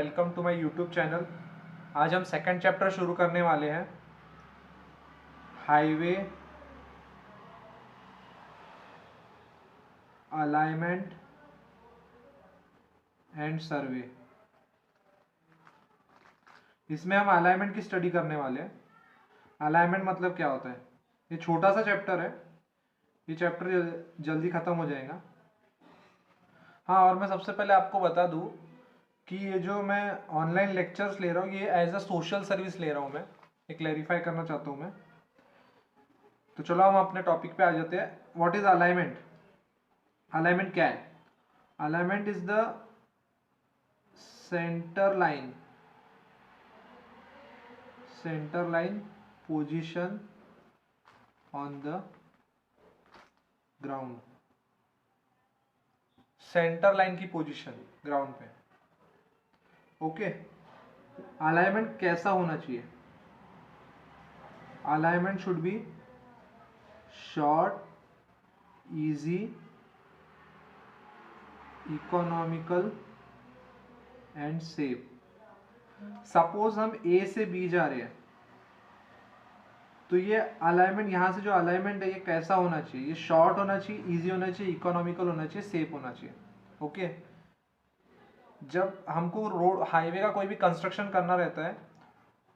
Welcome to my YouTube channel. आज हम second chapter शुरू करने वाले हैं, हाईवे अलाइनमेंट एंड सर्वे। इसमें हम अलाइनमेंट की स्टडी करने वाले हैं। अलाइनमेंट मतलब क्या होता है? ये छोटा सा चैप्टर है, ये चैप्टर जल्दी ख़त्म हो जाएगा। हाँ, और मैं सबसे पहले आपको बता दूँ कि ये जो मैं ऑनलाइन लेक्चर्स ले रहा हूँ, ये एज अ सोशल सर्विस ले रहा हूँ। मैं ये क्लैरिफाई करना चाहता हूँ मैं। तो चलो हम अपने टॉपिक पे आ जाते हैं। What is alignment? अलाइनमेंट क्या है? Alignment is the centre line position on the ground. Centre line की पोजीशन ग्राउंड पे। ओके, अलाइनमेंट कैसा होना चाहिए? Alignment should be short, easy, economical and safe. Suppose हम ए से बी जा रहे हैं, तो ये अलाइनमेंट, यहाँ से जो अलाइनमेंट है ये कैसा होना चाहिए? ये शॉर्ट होना चाहिए, इजी होना चाहिए, इकोनॉमिकल होना चाहिए, सेफ होना चाहिए। ओके, जब हमको रोड हाईवे का कोई भी कंस्ट्रक्शन करना रहता है,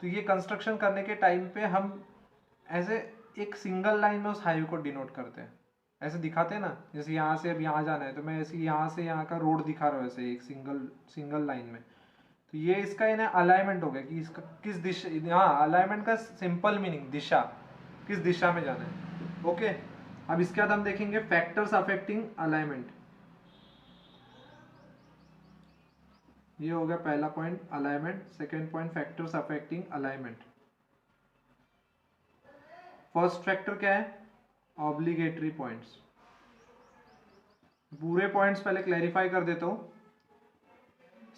तो ये कंस्ट्रक्शन करने के टाइम पे हम ऐसे एक सिंगल लाइन में उस हाईवे को डिनोट करते हैं। ऐसे दिखाते हैं ना, जैसे यहाँ से अब यहाँ जाना है तो मैं ऐसे यहाँ से यहाँ का रोड दिखा रहा हूँ, ऐसे एक सिंगल लाइन में। तो ये इसका इन्हें अलाइनमेंट हो गया कि इसका किस दिशा। हाँ, अलाइनमेंट का सिंपल मीनिंग दिशा, किस दिशा में जाना है। ओके, अब इसके बाद हम देखेंगे फैक्टर्स अफेक्टिंग अलाइनमेंट। ये हो गया पहला point alignment. Second point factors affecting alignment. First factor क्या है? Obligatory points. पूरे पॉइंट्स पहले क्लैरिफाई कर देता हूं।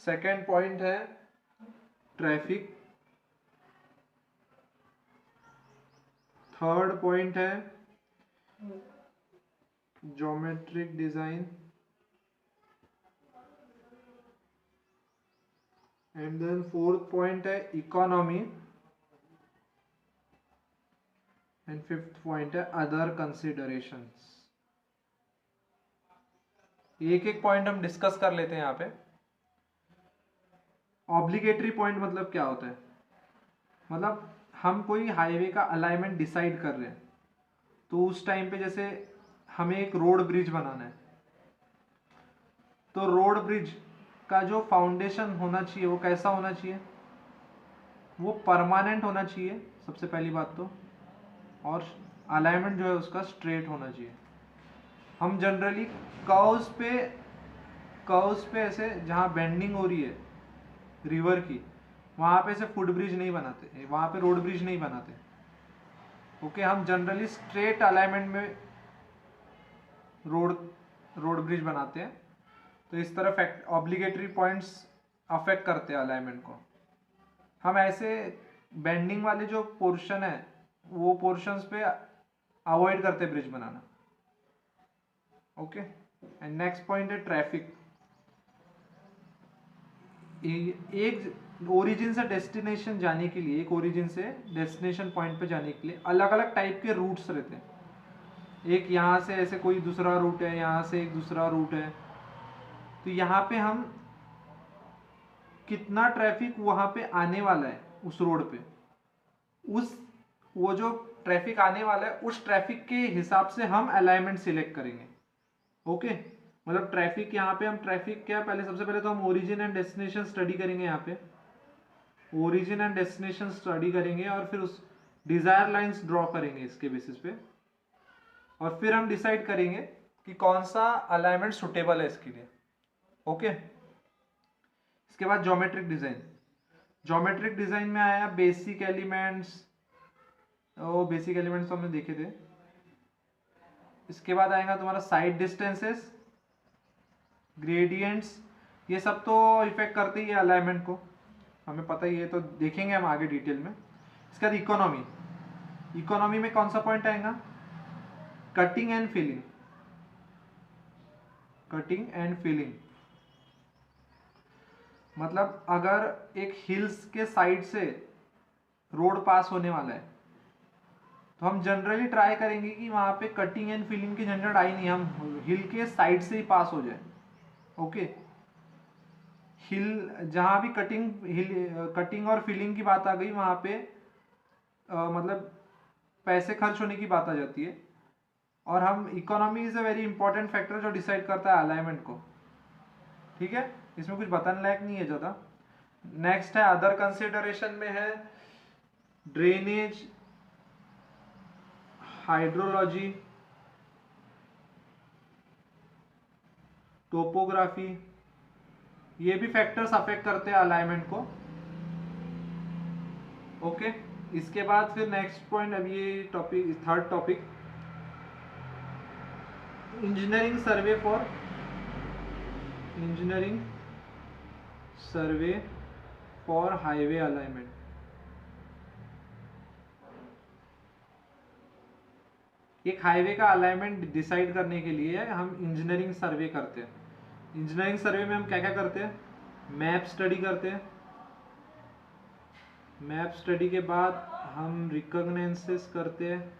सेकेंड पॉइंट है ट्रैफिक। थर्ड पॉइंट है geometric design and then fourth point है इकोनॉमी एंड फिफ्थ पॉइंट है अदर कंसिडरेशंस। एक एक पॉइंट हम डिस्कस कर लेते हैं यहाँ पे। ऑब्लिगेटरी पॉइंट मतलब क्या होता है? मतलब हम कोई हाईवे का अलाइनमेंट डिसाइड कर रहे हैं, तो उस टाइम पे जैसे हमें एक रोड ब्रिज बनाना है, तो रोड ब्रिज का जो फाउंडेशन होना चाहिए वो कैसा होना चाहिए? वो परमानेंट होना चाहिए सबसे पहली बात तो, और अलाइनमेंट जो है उसका स्ट्रेट होना चाहिए। हम जनरली कर्व्स पे ऐसे जहाँ बेंडिंग हो रही है रिवर की, वहाँ पे ऐसे फुट ब्रिज नहीं बनाते, वहाँ पे रोड ब्रिज नहीं बनाते। ओके, हम जनरली स्ट्रेट अलाइनमेंट में रोड रोड ब्रिज बनाते हैं। तो इस तरह ऑब्लिगेटरी पॉइंट्स अफेक्ट करते हैं अलाइनमेंट को। हम ऐसे बेंडिंग वाले जो पोर्शन है वो पोर्शंस पे अवॉइड करते हैं bridge banana. Okay, and next point है ट्रैफिक। एक ओरिजिन से डेस्टिनेशन जाने के लिए, एक ओरिजिन से डेस्टिनेशन पॉइंट पे जाने के लिए अलग अलग टाइप के रूट्स रहते हैं। एक यहाँ से ऐसे कोई दूसरा रूट है, यहाँ से एक दूसरा रूट है। तो यहाँ पे हम कितना ट्रैफिक वहाँ पे आने वाला है उस रोड पे, उस वो जो ट्रैफिक आने वाला है उस ट्रैफिक के हिसाब से हम अलाइनमेंट सिलेक्ट करेंगे। ओके, मतलब ट्रैफिक, यहाँ पे हम ट्रैफिक क्या, पहले सबसे पहले तो हम ओरिजिन एंड डेस्टिनेशन स्टडी करेंगे। यहाँ पे ओरिजिन एंड डेस्टिनेशन स्टडी करेंगे और फिर उस डिजायर लाइंस ड्रॉ करेंगे इसके बेसिस पे, और फिर हम डिसाइड करेंगे कि कौन सा अलाइनमेंट सुटेबल है इसके लिए। ओके, इसके बाद ज्योमेट्रिक डिजाइन। ज्योमेट्रिक डिजाइन में आया बेसिक एलिमेंट्स। बेसिक एलिमेंट्स तो हमने देखे थे। इसके बाद आएगा तुम्हारा साइड डिस्टेंसेस, ग्रेडियंट्स। ये सब तो इफेक्ट करते ही है अलाइनमेंट को, हमें पता ही है, तो देखेंगे हम आगे डिटेल में। इसके बाद इकोनॉमी। इकोनॉमी में कौन सा पॉइंट आएगा? Cutting and filling. Cutting and filling मतलब अगर एक हिल्स के साइड से रोड पास होने वाला है तो हम जनरली ट्राई करेंगे कि वहां पे कटिंग एंड फिलिंग की झंझट आई नहीं, हम हिल के साइड से ही पास हो जाए। ओके, हिल जहां भी कटिंग और फिलिंग की बात आ गई वहां पे मतलब पैसे खर्च होने की बात आ जाती है। और हम economy is a very important factor जो डिसाइड करता है अलाइनमेंट को। ठीक है, इसमें कुछ बताने लायक नहीं है ज़्यादा। नेक्स्ट है अदर कंसिडरेशन में है ड्रेनेज, हाइड्रोलॉजी, टोपोग्राफी, ये भी फैक्टर्स अफेक्ट करते हैं अलाइनमेंट को। ओके, इसके बाद फिर नेक्स्ट पॉइंट, अब ये topic third topic, engineering survey for highway alignment. एक हाईवे का अलाइनमेंट डिसाइड करने के लिए हम इंजीनियरिंग सर्वे करते हैं। इंजीनियरिंग सर्वे में हम क्या क्या करते हैं? मैप स्टडी करते हैं। मैप स्टडी के बाद हम रिकॉग्नाइजेंस करते हैं।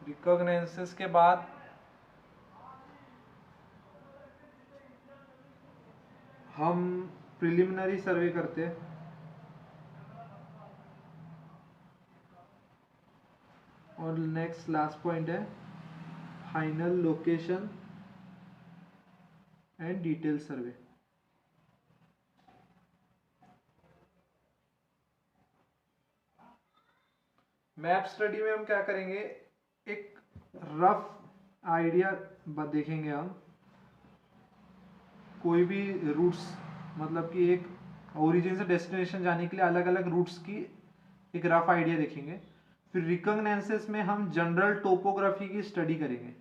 रिकॉग्नाइजेंस के बाद हम प्रिलिमिनरी सर्वे करते हैं। और नेक्स्ट लास्ट पॉइंट है final location and detail survey. Map study में हम क्या करेंगे, एक रफ आइडिया देखेंगे हम, कोई भी रूट्स, मतलब कि एक ओरिजिन से डेस्टिनेशन जाने के लिए अलग अलग रूट्स की एक रफ आइडिया देखेंगे। फिर रिकॉग्नाइजेंस में हम जनरल टोपोग्राफी की स्टडी करेंगे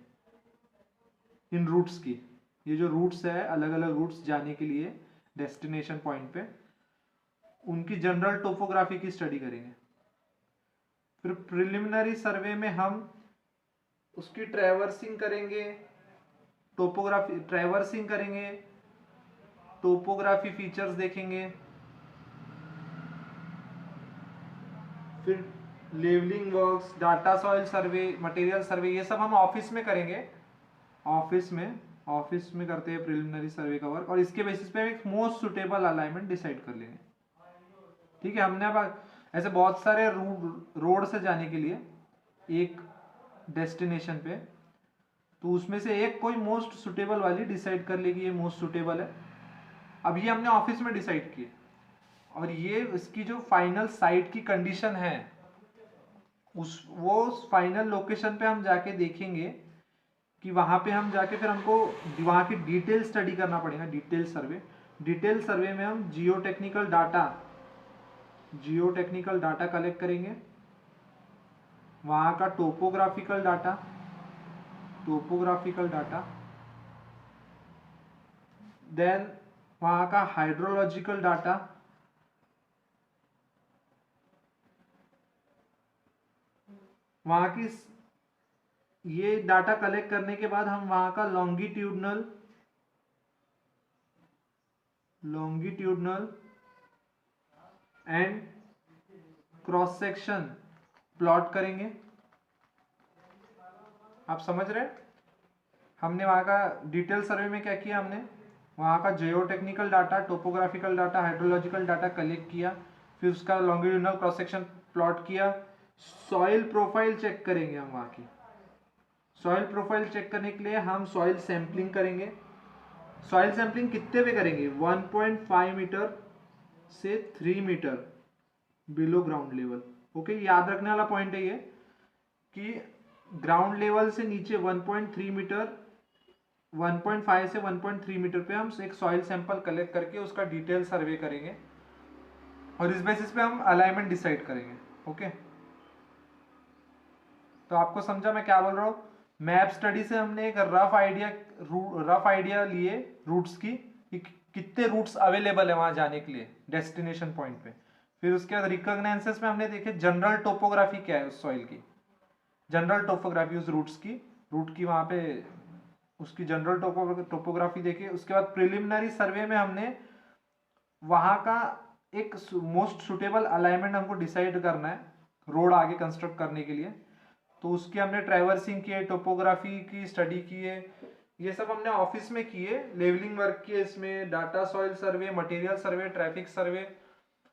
इन रूट्स की। ये जो रूट्स है, अलग अलग रूट्स जाने के लिए डेस्टिनेशन पॉइंट पे, उनकी जनरल टोपोग्राफी की स्टडी करेंगे। फिर प्रिलिमिनरी सर्वे में हम उसकी ट्रैवर्सिंग करेंगे, टोपोग्राफी फीचर्स देखेंगे। फिर लेवलिंग वर्क्स, डाटा सॉइल सर्वे, मटेरियल सर्वे, ये सब हम ऑफिस में करेंगे। ऑफिस में करते हैं प्रिलिमिनरी सर्वे का वर्क, और इसके बेसिस पे एक मोस्ट सुटेबल अलाइनमेंट डिसाइड कर लेंगे। ठीक है, हमने अब ऐसे बहुत सारे रोड से जाने के लिए एक डेस्टिनेशन पे, तो उसमें से एक कोई मोस्ट सुटेबल वाली डिसाइड कर लेगी, ये मोस्ट सुटेबल है। अब ये हमने ऑफिस में डिसाइड किए, और ये इसकी जो फाइनल साइट की कंडीशन है, वो फाइनल लोकेशन पे हम जाके देखेंगे कि वहां पे हम जाके फिर हमको वहां की डिटेल स्टडी करना पड़ेगा, डिटेल सर्वे में हम जियो टेक्निकल डाटा कलेक्ट करेंगे, वहां का टोपोग्राफिकल डाटा, देन वहां का हाइड्रोलॉजिकल डाटा, वहां की ये डाटा कलेक्ट करने के बाद हम वहां का longitudinal and cross section plot करेंगे। आप समझ रहे हैं? हमने वहां का डिटेल सर्वे में क्या किया, हमने वहां का geotechnical data, topographical data, hydrological data collect किया, फिर उसका लॉन्गिट्यूडनल क्रॉस सेक्शन प्लॉट किया। सॉइल प्रोफाइल चेक करेंगे हम वहां की। सॉइल प्रोफाइल चेक करने के लिए हम सॉइल सैंपलिंग करेंगे। सॉइल सैंपलिंग कितने पे करेंगे? 1.5 मीटर से 3 metre below ground level. Okay, याद रखने वाला पॉइंट है ये कि ग्राउंड लेवल से नीचे 1.3 मीटर, 1.5 से 1.3 मीटर पे हम एक सॉइल सैंपल कलेक्ट करके उसका डिटेल सर्वे करेंगे, और इस बेसिस पे हम अलाइनमेंट डिसाइड करेंगे। ओके, तो आपको समझा मैं क्या बोल रहा हूँ? मैप स्टडी से हमने एक रफ आइडिया लिए रूट्स की, कितने रूट्स अवेलेबल है वहां जाने के लिए डेस्टिनेशन पॉइंट पे। फिर उसके बाद रिकॉग्नाइजेंस में हमने देखे जनरल टोपोग्राफी क्या है उस सॉइल की, जनरल टोपोग्राफी उस रूट की वहां पे उसकी जनरल टोपोग्राफी देखी। उसके बाद प्रिलिमिनरी सर्वे में हमने वहाँ का एक मोस्ट सुटेबल अलाइनमेंट हमको डिसाइड करना है रोड आगे कंस्ट्रक्ट करने के लिए, तो उसकी हमने ट्रैवर्सिंग की है, टोपोग्राफी की स्टडी की है, ये सब हमने ऑफिस में किए, लेवलिंग वर्क किए, इसमें डाटा सॉइल सर्वे, मटेरियल सर्वे, ट्रैफिक सर्वे,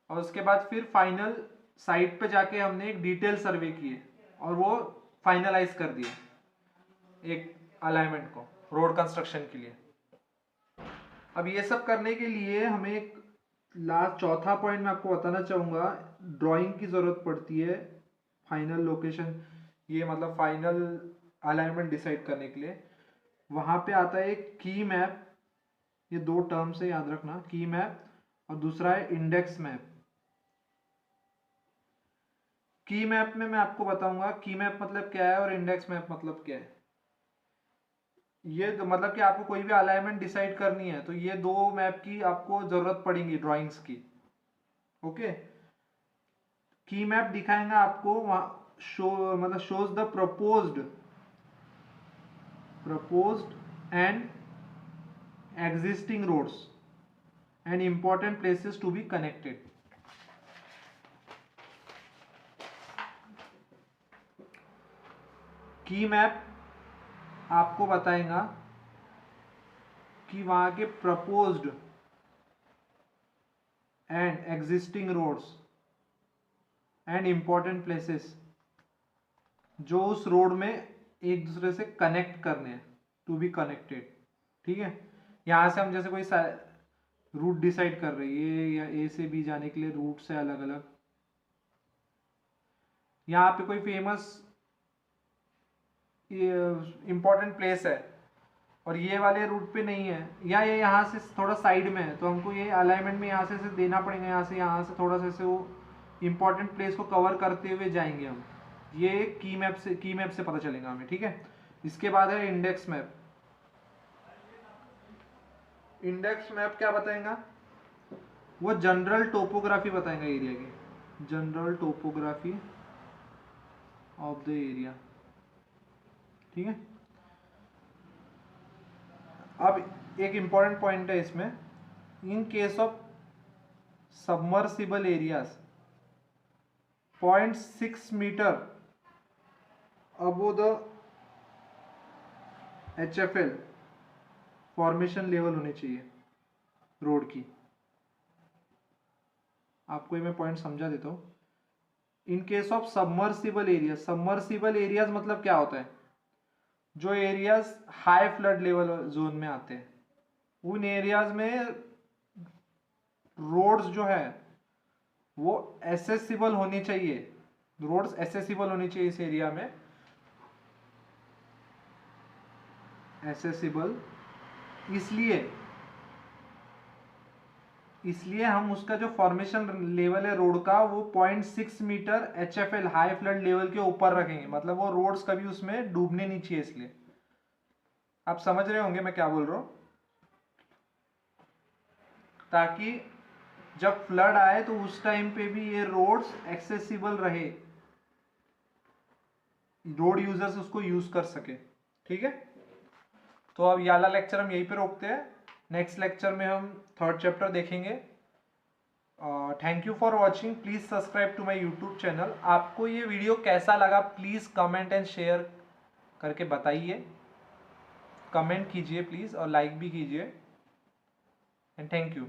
और उसके बाद फिर फाइनल साइट पे जाके हमने एक डिटेल सर्वे किए और वो फाइनलाइज कर दिया एक अलाइनमेंट को रोड कंस्ट्रक्शन के लिए। अब ये सब करने के लिए हमें एक लास्ट चौथा पॉइंट मैं आपको बताना चाहूँगा, ड्राइंग की ज़रूरत पड़ती है फाइनल लोकेशन, ये मतलब फाइनल अलाइनमेंट डिसाइड करने के लिए। वहाँ पे आता है एक की मैप, ये दो टर्म्स है याद रखना, की मैप, और दूसरा है इंडेक्स मैप। की मैप में मैं आपको बताऊंगा की मैप मतलब क्या है और इंडेक्स मैप मतलब क्या है। ये तो मतलब कि आपको कोई भी अलाइनमेंट डिसाइड करनी है तो ये दो मैप की आपको जरूरत पड़ेगी ड्राइंग्स की। ओके, की मैप दिखाएंगा आपको मतलब shows the proposed and existing roads and important places to be connected। की मैप आपको बताएगा कि वहां के proposed and existing roads and important places जो उस रोड में एक दूसरे से कनेक्ट करने हैं, टू बी कनेक्टेड। ठीक है, यहां से हम जैसे कोई रूट डिसाइड कर रहे हैं या ए से बी जाने के लिए रूट्स है अलग अलग, यहाँ पे कोई फेमस इंपॉर्टेंट प्लेस है और ये वाले रूट पे नहीं है, या ये यहाँ से थोड़ा साइड में है, तो हमको ये अलाइनमेंट में यहाँ से देना पड़ेगा, यहाँ से थोड़ा सा से वो इंपॉर्टेंट प्लेस को कवर करते हुए जाएंगे हम। ये की मैप से पता चलेगा हमें। ठीक है, इसके बाद है इंडेक्स मैप। इंडेक्स मैप क्या बताएगा, वो जनरल टोपोग्राफी बताएगा एरिया की, general topography of the area. ठीक है, अब एक इंपॉर्टेंट पॉइंट है इसमें, in case of submersible areas 0.6 metre above the HFL formation level होनी चाहिए रोड की। आपको ये मैं पॉइंट समझा देता हूँ। इन केस ऑफ सबमर्सिबल एरियाज मतलब क्या होता है, जो areas high flood level zone में आते हैं उन एरियाज में रोड्स जो है वो एसेसिबल होनी चाहिए, रोड्स एसेसिबल होनी चाहिए इस एरिया में, एसेसिबल। इसलिए हम उसका जो फॉर्मेशन लेवल है रोड का वो 0.6 metre HFL high flood level के ऊपर रखेंगे, मतलब वो रोड्स कभी उसमें डूबने नहीं चाहिए। इसलिए आप समझ रहे होंगे मैं क्या बोल रहा हूं, ताकि जब फ्लड आए तो उस टाइम पे भी ये रोड्स एक्सेसिबल रहे, रोड यूजर्स उसको यूज कर सके। ठीक है, तो अब ये वाला लेक्चर हम यहीं पे रोकते हैं, नेक्स्ट लेक्चर में हम थर्ड चैप्टर देखेंगे। Thank you for watching, please subscribe to my YouTube channel. आपको ये वीडियो कैसा लगा प्लीज कमेंट एंड शेयर करके बताइए, कमेंट कीजिए प्लीज और लाइक भी कीजिए, एंड थैंक यू।